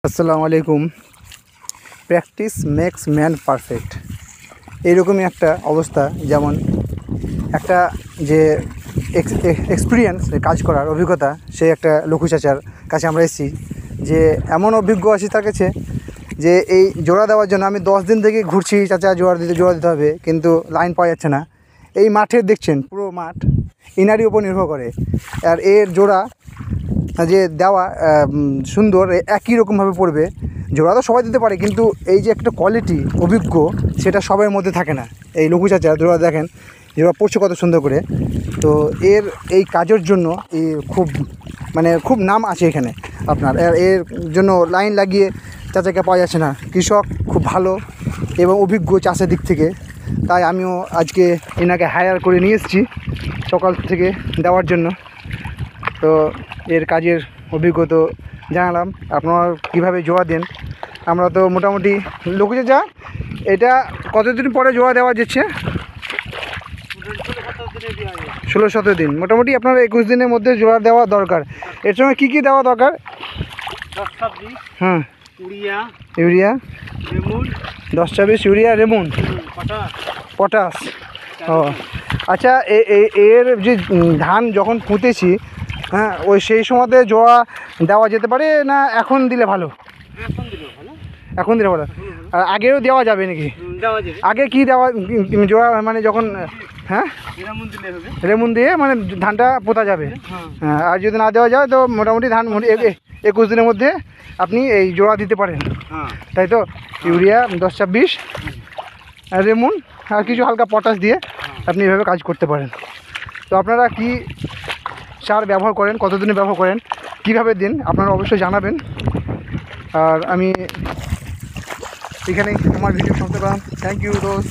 আসসালামু আলাইকুম। Practice makes man perfect, এইরকমই একটা অবস্থা। যেমন একটা যে এক্সপিরিয়েন্স কাজ করার অভিজ্ঞতা, সেই একটা লঘু চাচার কাছে আমরা এসেছি। যে এমন অভিজ্ঞ আছি তার কাছে যে এই জোড়া দেওয়ার জন্য আমি 10 দিন থেকে ঘুরছি, চাচা জোড়া দিতে হবে, কিন্তু লাইন পাওয়া যাচ্ছে না। এই মাঠের দেখছেন পুরো মাঠ ইনারি উপর নির্ভর করে। আর এর জোড়া যে দেওয়া সুন্দর একই রকমভাবে পড়বে। জোড়া তো সবাই দিতে পারে, কিন্তু এই যে একটা কোয়ালিটি অভিজ্ঞ, সেটা সবার মধ্যে থাকে না। এই লঘু চাচা জোড়া দেখেন, জোড়া পড়ছে কত সুন্দর করে। তো এর এই কাজের জন্য খুব নাম আছে এখানে আপনার। এর জন্য লাইন লাগিয়ে চাচাকে পাওয়া যাচ্ছে না। কৃষক খুব ভালো এবং অভিজ্ঞ চাষের দিক থেকে, তাই আমিও আজকে এনাকে হায়ার করে নিয়ে এসেছি সকাল থেকে দেওয়ার জন্য। তো এর কাজের অভিজ্ঞতা জানালাম, আপনারা কীভাবে জোড়া দেন। আমরা তো মোটামুটি লঘু চাচা, এটা কতদিন পরে জোড়া দেওয়া যাচ্ছে? 16-17 দিন, মোটামুটি আপনার 21 দিনের মধ্যে জোড়া দেওয়া দরকার। এর সঙ্গে কী কী দেওয়া দরকার? হ্যাঁ, ইউরিয়া 10-26, ইউরিয়া, রেমন, পটাশ। ও আচ্ছা, এর যে ধান যখন পুঁতেছি, হ্যাঁ, সেই সময়তে জোড়া দেওয়া যেতে পারে না এখন দিলে ভালো? এখন দিলে ভালো। আর আগেও দেওয়া যাবে নাকি? আগে কি দেওয়া জোড়া, মানে যখন, হ্যাঁ, রেমন দিয়ে মানে ধানটা পোঁতা যাবে। হ্যাঁ, আর যদি না দেওয়া যায় তো মোটামুটি ধান 21 দিনের মধ্যে আপনি এই জোড়া দিতে পারেন, তাই তো? ইউরিয়া 10-26, রেমন আর কিছু হালকা পটাশ দিয়ে আপনি এভাবে কাজ করতে পারেন। তো আপনারা কি সার ব্যবহার করেন, কতদিনে ব্যবহার করেন, কীভাবে দিন, আপনারা অবশ্যই জানাবেন। আর আমি এখানেই আমার ভিডিও সমাপ্ত করলাম। থ্যাংক ইউ দোস্ত।